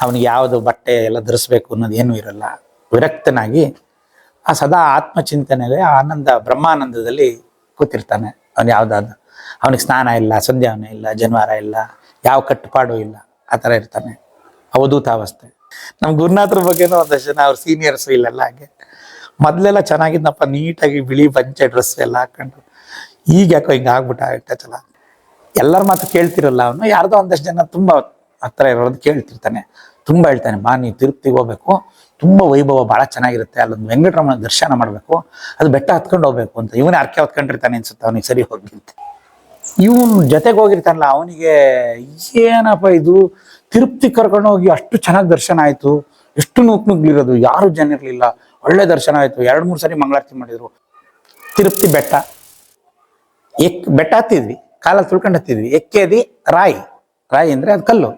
ಅವನಿಗೆ ಯಾವುದು ಬಟ್ಟೆ ಎಲ್ಲ ಧರಿಸ್ಬೇಕು ಅನ್ನೋದು ಏನೂ ಇರಲ್ಲ. ವಿರಕ್ತನಾಗಿ ಆ ಸದಾ ಆತ್ಮಚಿಂತನೆಯಲ್ಲಿ ಆನಂದ ಬ್ರಹ್ಮಾನಂದದಲ್ಲಿ ಕೂತಿರ್ತಾನೆ. ಅವನು ಯಾವುದಾದ್ರು ಅವನಿಗೆ ಸ್ನಾನ ಇಲ್ಲ, ಸಂಧ್ಯಾವನೆ ಇಲ್ಲ, ಜನ್ವಾರ ಇಲ್ಲ, ಯಾವ ಕಟ್ಟುಪಾಡು ಇಲ್ಲ, ಆ ಥರ ಇರ್ತಾನೆ. ಅವಧೂತಾವಸ್ಥೆ. ನಮ್ಮ ಗುರುನಾಥರ ಬಗ್ಗೆನೂ ಒಂದಷ್ಟು ಜನ ಅವ್ರ ಸೀನಿಯರ್ಸು ಇಲ್ಲೆಲ್ಲ ಹಾಗೆ. ಮೊದಲೆಲ್ಲ ಚೆನ್ನಾಗಿದ್ನಪ್ಪ, ನೀಟಾಗಿ ಬಿಳಿ ಪಂಚೆ ಡ್ರೆಸ್ ಎಲ್ಲ ಹಾಕೊಂಡು. ಈಗ ಯಾಕೋ ಹಿಂಗೆ ಆಗ್ಬಿಟ್ಟ ಚಲ. ಎಲ್ಲರ ಮಾತು ಕೇಳ್ತಿರಲ್ಲ ಅವನು. ಯಾರ್ದೋ ಒಂದಷ್ಟು ಜನ ತುಂಬ ಹತ್ರ ಇರೋದು ಕೇಳ್ತಿರ್ತಾನೆ. ತುಂಬ ಹೇಳ್ತಾನೆ, ಬಾ ನೀವು ತಿರುಪ್ತಿಗೆ ಹೋಗ್ಬೇಕು, ತುಂಬ ವೈಭವ ಭಾಳ ಚೆನ್ನಾಗಿರುತ್ತೆ, ಅಲ್ಲೊಂದು ವೆಂಕಟರಮಣ ದರ್ಶನ ಮಾಡಬೇಕು, ಅದು ಬೆಟ್ಟ ಹತ್ಕೊಂಡು ಹೋಗ್ಬೇಕು ಅಂತ. ಇವನೇ ಅರ್ಕೆ ಹೊತ್ಕೊಂಡಿರ್ತಾನೆ ಅನ್ಸುತ್ತೆ ಅವನಿಗೆ, ಸರಿ ಹೋಗಿಂತ. ಇವನು ಜೊತೆಗೆ ಹೋಗಿರ್ತಾನಲ್ಲ ಅವನಿಗೆ ಏನಪ್ಪ ಇದು, ತಿರುಪ್ತಿ ಕರ್ಕೊಂಡು ಹೋಗಿ ಅಷ್ಟು ಚೆನ್ನಾಗಿ ದರ್ಶನ ಆಯಿತು, ಎಷ್ಟು ನುಗ್ಲಿರೋದು, ಯಾರು ಜನ ಇರಲಿಲ್ಲ, ಒಳ್ಳೆ ದರ್ಶನ ಆಯಿತು, 2-3 ಸರಿ ಮಂಗಳಾರತಿ ಮಾಡಿದ್ರು. ತಿರುಪ್ತಿ ಬೆಟ್ಟ ಹತ್ತಿದ್ವಿ, ಕಾಲಲ್ಲಿ ತುಳ್ಕೊಂಡು ಹತ್ತಿದ್ವಿ. ಎಕ್ಕೇದಿ ರಾಯಿ ಅಂದರೆ ಅದು ಕಲ್ಲು,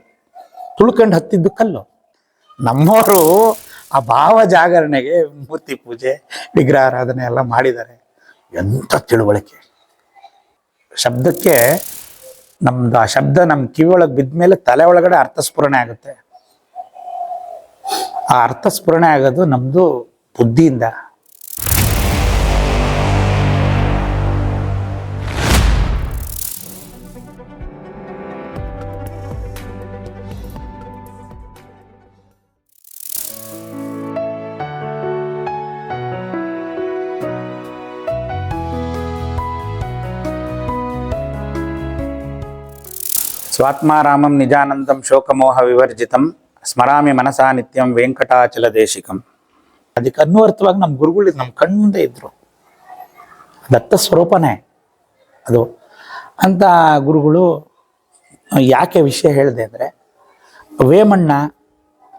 ತುಳ್ಕೊಂಡು ಹತ್ತಿದ್ದು ಕಲ್ಲು. ನಮ್ಮವರು ಆ ಭಾವ ಜಾಗರಣೆಗೆ ಮೂರ್ತಿ ಪೂಜೆ, ವಿಗ್ರಹಾರಾಧನೆ ಎಲ್ಲ ಮಾಡಿದ್ದಾರೆ. ಎಂಥ ತಿಳುವಳಿಕೆ. ಶಬ್ದಕ್ಕೆ ನಮ್ದು ಆ ಶಬ್ದ ನಮ್ಮ ಕಿವಿ ಒಳಗೆ ಬಿದ್ದ ಮೇಲೆ ತಲೆ ಒಳಗಡೆ ಅರ್ಥಸ್ಫುರಣೆ ಆಗುತ್ತೆ. ಆ ಅರ್ಥಸ್ಫುರಣೆ ಆಗೋದು ನಮ್ದು ಬುದ್ಧಿಯಿಂದ. ಸ್ವಾತ್ಮಾರಾಮಂ ನಿಜಾನಂದಂ ಶೋಕಮೋಹ ವಿವರ್ಜಿತಂ ಸ್ಮರಾಮಿ ಮನಸಾ ನಿತ್ಯಂ ವೆಂಕಟಾಚಲ ದೇಶಿಕಂ. ಅದಕ್ಕೆ ಅನ್ವರ್ಥವಾಗಿ ನಮ್ಮ ಗುರುಗಳು ನಮ್ಮ ಕಣ್ಮುಂದೆ ಇದ್ರು. ದತ್ತ ಸ್ವರೂಪನೇ ಅದು ಅಂತ ಗುರುಗಳು. ಯಾಕೆ ವಿಷಯ ಹೇಳಿದೆ ಅಂದರೆ, ವೇಮಣ್ಣ,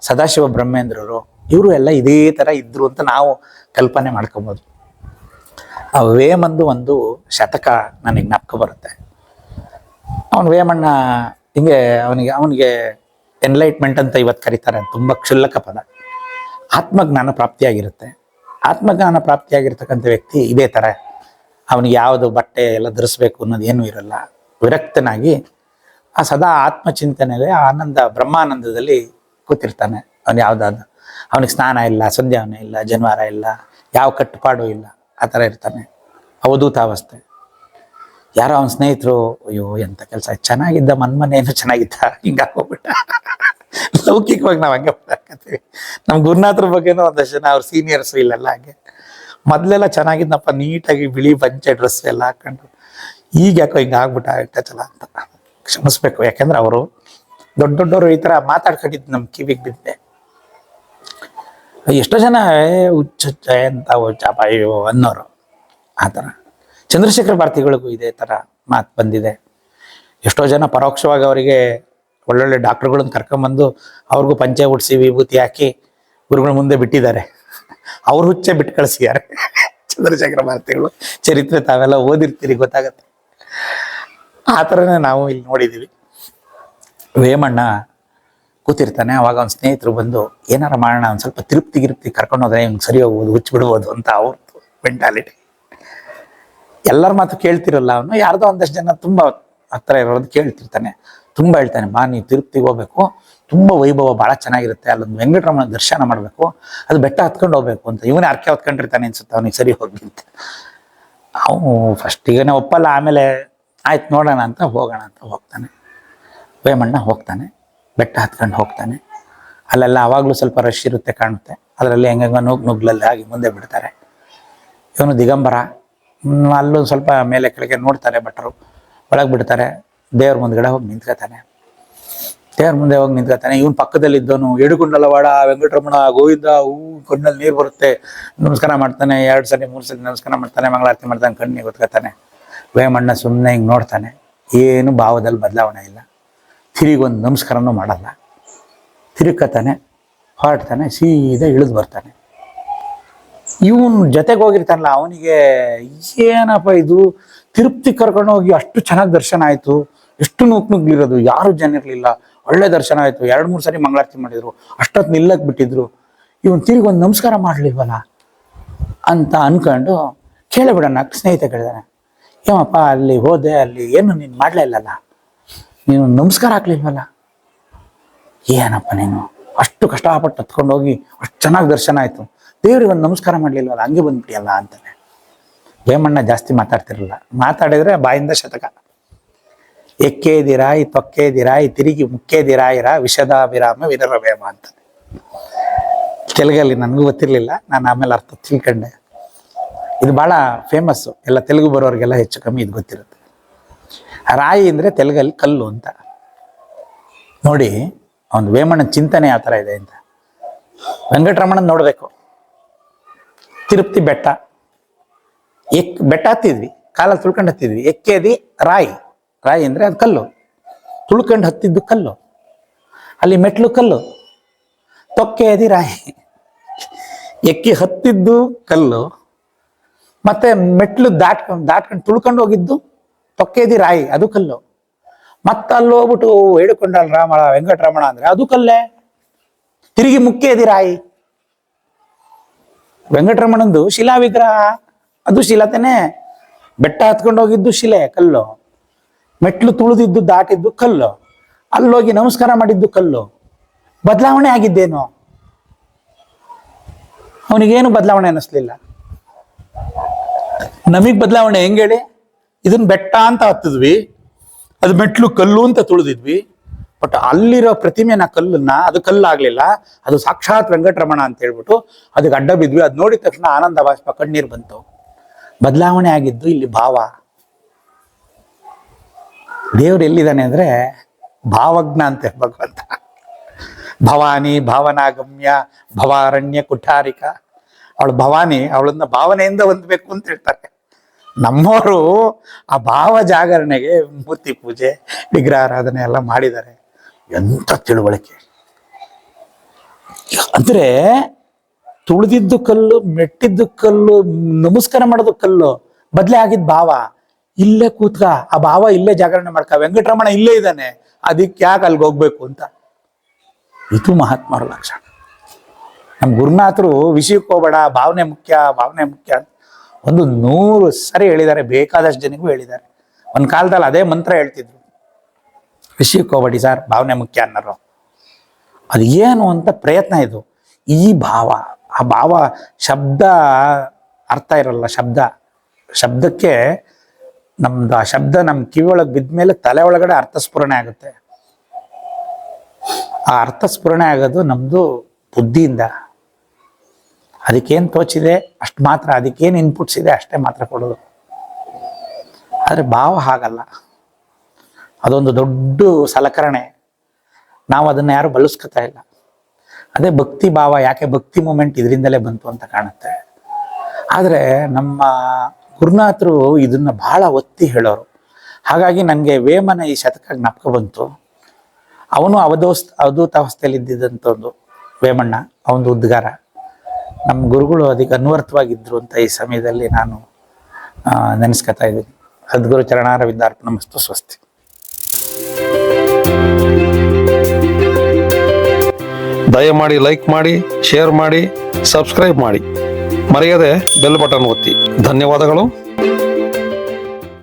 ಸದಾಶಿವ ಬ್ರಹ್ಮೇಂದ್ರರು ಇವರು ಎಲ್ಲ ಇದೇ ಥರ ಇದ್ರು ಅಂತ ನಾವು ಕಲ್ಪನೆ ಮಾಡ್ಕೊಬೋದು. ಆ ವೇಮಂದು ಒಂದು ಶತಕ ನನಗೆ ಜ್ಞಾಪಕ ಬರುತ್ತೆ. ಅವನು ವೇಮಣ್ಣ ಹಿಂಗೆ ಅವನಿಗೆ ಎನ್ಲೈಟ್ಮೆಂಟ್ ಅಂತ ಇವತ್ತು ಕರೀತಾರೆ. ತುಂಬ ಕ್ಷುಲ್ಲಕ ಪದ. ಆತ್ಮಜ್ಞಾನ ಪ್ರಾಪ್ತಿಯಾಗಿರುತ್ತೆ. ಆತ್ಮಜ್ಞಾನ ಪ್ರಾಪ್ತಿಯಾಗಿರ್ತಕ್ಕಂಥ ವ್ಯಕ್ತಿ ಇದೇ ಥರ. ಅವನಿಗೆ ಯಾವುದು ಬಟ್ಟೆ ಎಲ್ಲ ಧರಿಸ್ಬೇಕು ಅನ್ನೋದು ಏನೂ ಇರಲ್ಲ. ವಿರಕ್ತನಾಗಿ ಆ ಸದಾ ಆತ್ಮಚಿಂತನೆಯಲ್ಲಿ ಆನಂದ ಬ್ರಹ್ಮಾನಂದದಲ್ಲಿ ಕೂತಿರ್ತಾನೆ. ಅವನು ಯಾವುದಾದ್ರು ಅವನಿಗೆ ಸ್ನಾನ ಇಲ್ಲ, ಸಂಧ್ಯಾವನೆ ಇಲ್ಲ, ಜನ್ವಾರ ಇಲ್ಲ, ಯಾವ ಕಟ್ಟುಪಾಡು ಇಲ್ಲ, ಆ ಥರ ಇರ್ತಾನೆ. ಅವಧೂತಾವಸ್ಥೆ. ಯಾರೋ ಅವನ ಸ್ನೇಹಿತರು, ಅಯ್ಯೋ ಎಂಥ ಕೆಲಸ, ಚೆನ್ನಾಗಿದ್ದ ಮನ್ಮನೇನು ಚೆನ್ನಾಗಿದ್ದ, ಹಿಂಗಾಗೋಗ್ಬಿಟ್ಟ. ಲೌಕಿಕವಾಗಿ ನಾವು ಹಂಗೆ ಮಾತಾಡ್ತೀವಿ. ನಮ್ಮ ಗುರುನಾಥರ ಬಗ್ಗೆನೂ ಒಂದಷ್ಟು ಜನ ಅವ್ರ ಸೀನಿಯರ್ಸು ಇಲ್ಲೆಲ್ಲ ಹಾಗೆ. ಮೊದಲೆಲ್ಲ ಚೆನ್ನಾಗಿದ್ನಪ್ಪ, ನೀಟಾಗಿ ಬಿಳಿ ಪಂಚೆ ಡ್ರೆಸ್ ಎಲ್ಲ ಹಾಕೊಂಡು. ಈಗ ಯಾಕೋ ಹಿಂಗೆ ಆಗ್ಬಿಟ್ಟ ಚಲ ಅಂತ ಕ್ಷಮಿಸ್ಬೇಕು. ಯಾಕೆಂದ್ರೆ ಅವರು ದೊಡ್ಡವರು ಈ ಥರ ಮಾತಾಡ್ಕೊಂಡಿದ್ದು ನಮ್ಮ ಕಿವಿಗೆ ಬಿದ್ದೆ. ಎಷ್ಟೋ ಜನ ಹುಚ್ಚ ಅಂತ ಅಯ್ಯೋ ಅನ್ನೋರು. ಆ ಥರ ಚಂದ್ರಶೇಖರ ಭಾರತಿಗಳಿಗೂ ಇದೇ ಥರ ಮಾತು ಬಂದಿದೆ. ಎಷ್ಟೋ ಜನ ಪರೋಕ್ಷವಾಗಿ ಅವರಿಗೆ ಒಳ್ಳೊಳ್ಳೆ ಡಾಕ್ಟ್ರುಗಳನ್ನ ಕರ್ಕೊಂಬಂದು ಅವ್ರಿಗೂ ಪಂಚೆ ಉಡಿಸಿ ವಿಭೂತಿ ಹಾಕಿ ಗುರುಗಳ ಮುಂದೆ ಬಿಟ್ಟಿದ್ದಾರೆ. ಅವ್ರು ಹುಚ್ಚೆ ಬಿಟ್ಟು ಕಳಿಸಿದ್ದಾರೆ. ಚಂದ್ರಶೇಖರ ಭಾರತಿಗಳು ಚರಿತ್ರೆ ತಾವೆಲ್ಲ ಓದಿರ್ತೀರಿ, ಗೊತ್ತಾಗತ್ತೆ. ಆ ಥರನೇ ನಾವು ಇಲ್ಲಿ ನೋಡಿದ್ದೀವಿ. ವೇಮಣ್ಣ ಕೂತಿರ್ತಾನೆ. ಅವಾಗ ಅವ್ನ ಸ್ನೇಹಿತರು ಬಂದು ಏನಾರ ಮಾಡೋಣ, ಒಂದು ಸ್ವಲ್ಪ ತಿರುಪ್ತಿ ಕರ್ಕೊಂಡು ಹೋದ್ರೆ ಹಿಂಗೆ ಸರಿ ಹೋಗ್ಬೋದು, ಹುಚ್ಚು ಬಿಡ್ಬೋದು ಅಂತ ಅವ್ರದ್ದು ಮೆಂಟಾಲಿಟಿ. ಎಲ್ಲರ ಮಾತು ಕೇಳ್ತಿರಲ್ಲ ಅವನು. ಯಾರ್ದೋ ಒಂದಷ್ಟು ಜನ ತುಂಬ ಹತ್ರ ಇರೋದು ಕೇಳ್ತಿರ್ತಾನೆ. ತುಂಬ ಹೇಳ್ತಾನೆ, ಬಾ ನೀವು ತಿರುಪ್ತಿಗೆ ಹೋಗ್ಬೇಕು, ತುಂಬ ವೈಭವ ಭಾಳ ಚೆನ್ನಾಗಿರುತ್ತೆ, ಅಲ್ಲೊಂದು ವೆಂಕಟರಮಣ ದರ್ಶನ ಮಾಡಬೇಕು, ಅದು ಬೆಟ್ಟ ಹತ್ಕೊಂಡು ಹೋಗ್ಬೇಕು ಅಂತ. ಇವನೇ ಅರ್ಕೆ ಹೊತ್ಕೊಂಡಿರ್ತಾನೆ ಅನ್ಸುತ್ತೆ ಅವನಿಗೆ, ಸರಿ ಹೋಗಿಂತ. ಅವನು ಫಸ್ಟಿಗೆ ಒಪ್ಪಲ್ಲ, ಆಮೇಲೆ ಆಯ್ತು ನೋಡೋಣ ಅಂತ ಹೋಗೋಣ ಅಂತ ಹೋಗ್ತಾನೆ. ವೇಮಣ್ಣ ಹೋಗ್ತಾನೆ, ಬೆಟ್ಟ ಹತ್ಕೊಂಡು ಹೋಗ್ತಾನೆ. ಅಲ್ಲೆಲ್ಲ ಆವಾಗಲೂ ಸ್ವಲ್ಪ ರಶ್ ಇರುತ್ತೆ ಕಾಣುತ್ತೆ. ಅದರಲ್ಲಿ ಹೆಂಗ ನುಗ್ಲಲ್ಲಿ ಆಗಿ ಮುಂದೆ ಬಿಡ್ತಾರೆ. ಇವನು ದಿಗಂಬರ. ಅಲ್ಲೊಂದು ಸ್ವಲ್ಪ ಮೇಲೆ ಕೆಳಗೆ ನೋಡ್ತಾರೆ ಭಟ್ರು. ಒಳಗೆ ಬಿಡ್ತಾರೆ. ದೇವ್ರ ಮುಂದ್ಗಡೆ ಹೋಗಿ ನಿಂತ್ಕೋತಾನೆ. ದೇವ್ರ ಮುಂದೆ ಹೋಗಿ ನಿಂತ್ಕೋತಾನೆ. ಇವನು ಪಕ್ಕದಲ್ಲಿದ್ದವನು ಎಡುಕೊಂಡಲವಾಡ ವೆಂಕಟರಮಣ ಗೋವಿಂದ, ಕಣ್ಣಲ್ಲಿ ನೀರು ಬರುತ್ತೆ, ನಮಸ್ಕಾರ ಮಾಡ್ತಾನೆ. 2 ಸರಿ 3 ಸರಿ ನಮಸ್ಕಾರ ಮಾಡ್ತಾನೆ, ಮಂಗಳಾರತಿ ಮಾಡ್ತಾನೆ, ಕಣ್ಣಿಗೆ ಗೊತ್ಕೋತಾನೆ. ವೇಮಣ್ಣ ಸುಮ್ಮನೆ ಹಿಂಗೆ ನೋಡ್ತಾನೆ. ಏನು ಭಾವದಲ್ಲಿ ಬದಲಾವಣೆ ಇಲ್ಲ. ತಿರುಗೊಂದು ನಮಸ್ಕಾರನೂ ಮಾಡಲ್ಲ. ತಿರುಗ್ತಾನೆ, ಹೊರಡ್ತಾನೆ, ಸೀದಾ ಇಳಿದು ಬರ್ತಾನೆ. ಇವನು ಜೊತೆಗೆ ಹೋಗಿರ್ತಾನಲ್ಲ ಅವನಿಗೆ ಏನಪ್ಪ ಇದು, ತಿರುಪ್ತಿ ಕರ್ಕೊಂಡು ಹೋಗಿ ಅಷ್ಟು ಚೆನ್ನಾಗಿ ದರ್ಶನ ಆಯಿತು, ಎಷ್ಟು ನುಗ್ಲಿರೋದು, ಯಾರು ಜನ ಇರಲಿಲ್ಲ, ಒಳ್ಳೆ ದರ್ಶನ ಆಯಿತು, 2-3 ಸರಿ ಮಂಗಳಾರತಿ ಮಾಡಿದ್ರು, ಅಷ್ಟೊತ್ತು ನಿಲ್ಲಕ್ಕೆ ಬಿಟ್ಟಿದ್ರು. ಇವನು ತಿರುಗೊಂದು ನಮಸ್ಕಾರ ಮಾಡಲಿಲ್ವಲ್ಲ ಅಂತ ಅನ್ಕೊಂಡು ಕೇಳಿಬಿಡೋಣ. ಸ್ನೇಹಿತ ಕೇಳಿದಾನೆ, ಏಮಪ್ಪ ಅಲ್ಲಿ ಹೋದೆ, ಅಲ್ಲಿ ಏನು ನೀನು ಮಾಡಲೇ ಇಲ್ಲಲ್ಲ, ನೀನು ನಮಸ್ಕಾರ ಹಾಕ್ಲಿಲ್ವಲ್ಲ, ಏನಪ್ಪ ನೀನು ಅಷ್ಟು ಕಷ್ಟಪಟ್ಟು ಹತ್ಕೊಂಡು ಹೋಗಿ ಅಷ್ಟು ಚೆನ್ನಾಗಿ ದರ್ಶನ ಆಯಿತು. ದೇವ್ರಿಗೆ ಒಂದು ನಮಸ್ಕಾರ ಮಾಡಲಿಲ್ವಲ್ಲ, ಹಂಗೆ ಬಂದ್ಬಿಟ್ಟಿಯಲ್ಲ ಅಂತಾನೆ. ವೇಮಣ್ಣ ಜಾಸ್ತಿ ಮಾತಾಡ್ತಿರಲಿಲ್ಲ, ಮಾತಾಡಿದ್ರೆ ಬಾಯಿಂದ ಶತಕ. ಎಕ್ಕೇದಿರಾಯಿ ತೊಕ್ಕೇದಿರಾಯಿ ತಿರುಗಿ ಮುಕ್ಕೇದಿರಾಯಿರ ವಿಷದ ವಿರಾಮ ವಿರರ ವೇಮ ಅಂತಾನೆ. ತೆಲುಗಲ್ಲಿ ನನಗೂ ಗೊತ್ತಿರಲಿಲ್ಲ, ನಾನು ಆಮೇಲೆ ಅರ್ಥ ತಿಳ್ಕೊಂಡೆ. ಇದು ಭಾಳ ಫೇಮಸ್ಸು, ಎಲ್ಲ ತೆಲುಗು ಬರೋರಿಗೆಲ್ಲ ಹೆಚ್ಚು ಕಮ್ಮಿ ಇದು ಗೊತ್ತಿರುತ್ತೆ. ರಾಯಿ ಅಂದರೆ ತೆಲುಗಲ್ಲಿ ಕಲ್ಲು ಅಂತ. ನೋಡಿ ಒಂದು ವೇಮಣ್ಣನ ಚಿಂತನೆ ಆ ಥರ ಇದೆ ಅಂತ. ವೆಂಕಟರಮಣನ ನೋಡಬೇಕು. ತಿರುಪತಿ ಬೆಟ್ಟ, ಬೆಟ್ಟ ಹತ್ತಿದ್ವಿ, ಕಾಲಲ್ಲಿ ತುಳ್ಕೊಂಡು ಹತ್ತಿದ್ವಿ. ಎಕ್ಕೇದಿ ರಾಯಿ, ರಾಯಿ ಅಂದರೆ ಅದು ಕಲ್ಲು, ತುಳ್ಕೊಂಡು ಹತ್ತಿದ್ದು ಕಲ್ಲು, ಅಲ್ಲಿ ಮೆಟ್ಲು ಕಲ್ಲು. ತೊಕ್ಕೇದಿ ರಾಯಿ, ಎಕ್ಕಿ ಹತ್ತಿದ್ದು ಕಲ್ಲು, ಮತ್ತೆ ಮೆಟ್ಲು ದಾಟ್ಕೊಂಡು ತುಳ್ಕೊಂಡು ಹೋಗಿದ್ದು ತೊಕ್ಕೇದಿ ರಾಯಿ, ಅದು ಕಲ್ಲು. ಮತ್ತೆ ಅಲ್ಲಿ ಹೋಗ್ಬಿಟ್ಟು ಹೇಳಿಕೊಂಡಲ್ಲ ರಾಮ ವೆಂಕಟರಮಣ ಅಂದ್ರೆ ಅದು ಕಲ್ಲೇ. ತಿರುಗಿ ಮುಕ್ಕೇದಿ ರಾಯಿ, ವೆಂಕಟರಮಣಂದು ಶಿಲಾ ವಿಗ್ರಹ, ಅದು ಶಿಲತೆನೆ. ಬೆಟ್ಟ ಹತ್ಕೊಂಡು ಹೋಗಿದ್ದು ಶಿಲೆ ಕಲ್ಲು, ಮೆಟ್ಲು ತುಳಿದಿದ್ದು ದಾಟಿದ್ದು ಕಲ್ಲು, ಅಲ್ಲೋಗಿ ನಮಸ್ಕಾರ ಮಾಡಿದ್ದು ಕಲ್ಲು. ಬದಲಾವಣೆ ಆಗಿದ್ದೇನು? ಅವನಿಗೇನು ಬದಲಾವಣೆ ಅನ್ನಿಸ್ಲಿಲ್ಲ. ನಮಗ್ ಬದಲಾವಣೆ ಹೆಂಗ್ ಹೇಳಿ? ಇದನ್ನ ಬೆಟ್ಟ ಅಂತ ಹತ್ತಿದ್ವಿ, ಅದು ಮೆಟ್ಲು ಕಲ್ಲು ಅಂತ ತುಳಿದಿದ್ವಿ. ಬಟ್ ಅಲ್ಲಿರೋ ಪ್ರತಿಮೆನ ಕಲ್ಲನ್ನ, ಅದು ಕಲ್ಲಾಗ್ಲಿಲ್ಲ, ಅದು ಸಾಕ್ಷಾತ್ ವೆಂಕಟರಮಣ ಅಂತ ಹೇಳ್ಬಿಟ್ಟು ಅದಕ್ಕೆ ಅಡ್ಡ ಬಿದ್ವಿ. ಅದು ನೋಡಿದ ತಕ್ಷಣ ಆನಂದ ಬಾಷ್ಪ ಕಣ್ಣೀರು ಬಂತು. ಬದಲಾವಣೆ ಆಗಿದ್ದು ಇಲ್ಲಿ ಭಾವ. ದೇವ್ರು ಎಲ್ಲಿದ್ದಾನೆ ಅಂದ್ರೆ ಭಾವಜ್ಞ ಅಂತೆ ಭಗವಂತ. ಭವಾನಿ ಭಾವನಾಗಮ್ಯ ಭವಾರಣ್ಯ ಕುಠಾರಿಕ. ಅವಳು ಭವಾನಿ, ಅವಳನ್ನ ಭಾವನೆಯಿಂದ ಹೊಂದಬೇಕು ಅಂತ ಹೇಳ್ತಾರೆ. ನಮ್ಮವರು ಆ ಭಾವ ಜಾಗರಣೆಗೆ ಮೂರ್ತಿ ಪೂಜೆ ವಿಗ್ರಹಾರಾಧನೆ ಎಲ್ಲ ಮಾಡಿದ್ದಾರೆ. ಎಂಥ ತಿಳುವಳಿಕೆ ಅಂದ್ರೆ, ತುಳಿದಿದ್ದು ಕಲ್ಲು, ಮೆಟ್ಟಿದ್ದು ಕಲ್ಲು, ನಮಸ್ಕಾರ ಮಾಡೋದು ಕಲ್ಲು, ಬದಲೇ ಆಗಿದ್ ಭಾವ. ಇಲ್ಲೇ ಕೂತ್ಕ, ಆ ಭಾವ ಇಲ್ಲೇ ಜಾಗರಣೆ ಮಾಡ್ಕ, ವೆಂಕಟರಮಣ ಇಲ್ಲೇ ಇದ್ದಾನೆ, ಅದಕ್ಕೆ ಯಾಕೆ ಅಲ್ಲಿಗೆ ಹೋಗ್ಬೇಕು ಅಂತ. ಇದು ಮಹಾತ್ಮರ ಲಕ್ಷಣ. ನಮ್ಮ ಗುರುನಾಥರು ವಿಷಯಕ್ಕೆ ಹೋಗ್ಬೇಡ, ಭಾವನೆ ಮುಖ್ಯ, ಭಾವನೆ ಮುಖ್ಯ ಅಂತ 100 ಸರಿ ಹೇಳಿದ್ದಾರೆ, ಬೇಕಾದಷ್ಟು ಜನಗೂ ಹೇಳಿದ್ದಾರೆ. ಒಂದು ಕಾಲದಲ್ಲಿ ಅದೇ ಮಂತ್ರ ಹೇಳ್ತಿದ್ರು, ವಿಷಯಕ್ಕೆ ಹೋಗ್ಬೇಡಿ ಸರ್, ಭಾವನೆ ಮುಖ್ಯ ಅನ್ನೋರು. ಅದು ಏನು ಅಂತ ಪ್ರಯತ್ನ ಇದು. ಈ ಭಾವ, ಆ ಭಾವ ಶಬ್ದ ಅರ್ಥ ಇರಲ್ಲ. ಶಬ್ದಕ್ಕೆ ನಮ್ದು ಆ ಶಬ್ದ ನಮ್ಮ ಕಿವಿ ಒಳಗೆ ಬಿದ್ಮೇಲೆ ತಲೆ ಒಳಗಡೆ ಅರ್ಥಸ್ಫುರಣೆ ಆಗುತ್ತೆ. ಆ ಅರ್ಥಸ್ಫುರಣೆ ಆಗೋದು ನಮ್ದು ಬುದ್ಧಿಯಿಂದ. ಅದಕ್ಕೇನು ತೋಚಿದೆ ಅಷ್ಟು ಮಾತ್ರ, ಅದಕ್ಕೇನು ಇನ್ಪುಟ್ಸ್ ಇದೆ ಅಷ್ಟೇ ಮಾತ್ರ ಕೊಡೋದು. ಆದರೆ ಭಾವ ಹಾಗಲ್ಲ, ಅದೊಂದು ದೊಡ್ಡ ಸಲಕರಣೆ. ನಾವು ಅದನ್ನು ಯಾರು ಬಳಸ್ಕೊತಾ ಇಲ್ಲ. ಅದೇ ಭಕ್ತಿ ಭಾವ. ಯಾಕೆ ಭಕ್ತಿ ಮೂಮೆಂಟ್ ಇದರಿಂದಲೇ ಬಂತು ಅಂತ ಕಾಣುತ್ತೆ. ಆದರೆ ನಮ್ಮ ಗುರುನಾಥರು ಇದನ್ನ ಬಹಳ ಒತ್ತಿ ಹೇಳೋರು. ಹಾಗಾಗಿ ನನಗೆ ವೇಮನ ಈ ಶತಕ ಜ್ಞಾಪಕ ಬಂತು. ಅವನು ಅವಧೂತಾವಸ್ಥೆಯಲ್ಲಿ ಇದ್ದಿದ್ದಂಥ ಒಂದು ವೇಮಣ್ಣ, ಅವನು ಉದ್ಗಾರ. ನಮ್ಮ ಗುರುಗಳು ಅದಕ್ಕೆ ಅನ್ವರ್ಥವಾಗಿದ್ರು ಅಂತ ಈ ಸಮಯದಲ್ಲಿ ನಾನು ನೆನೆಸ್ಕೊತಾ ಇದ್ದೀನಿ. ಸದ್ಗುರು ಚರಣಾರವಿಂದಾರ್ಪಣಮಸ್ತು. ಸ್ವಸ್ತಿ. ದಯಮಾಡಿ ಲೈಕ್ ಮಾಡಿ, ಶೇರ್ ಮಾಡಿ, ಸಬ್ಸ್ಕ್ರೈಬ್ ಮಾಡಿ, ಮರೆಯದೆ ಬೆಲ್ ಬಟನ್ ಒತ್ತಿ. ಧನ್ಯವಾದಗಳು.